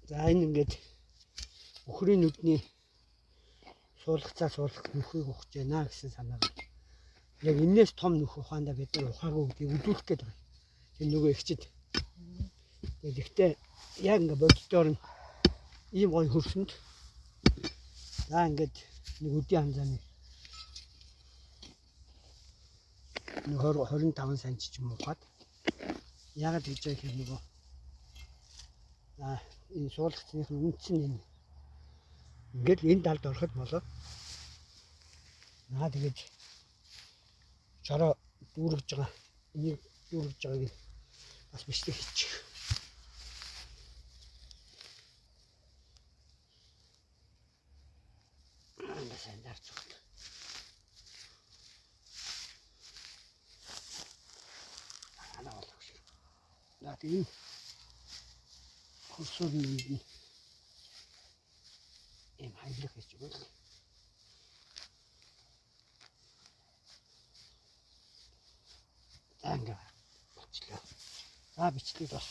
За энэ ингээд өхрийн нүдний суулгацаа суулгах нөхрийг ухаж байна гэсэн санаа. Яг энэс том нөх ухаандаа бид нар ухаагүй гэдгийг өдүүлэх гээд байна. Тэр нөгөө ихчид. Тэгэхдээ яг ингээд боддоор нь ийм гоё хөрсөнд за ингээд нэг өдийн хамзааны 25 см ч юм уу хаад яг гэж яг нөгөө энэ суулгацных нь үндсэн энэ ингээд энэ талд ороход болоо тэгээд чараа дүүргэж байгаа энийг дүүргэж байгааг бас бичлэг хийчих. Сайн дарж байна. Тийм хурцууд нь ийм хайлах гэж байна. За ингээд болчихлоо. За бичлэг бас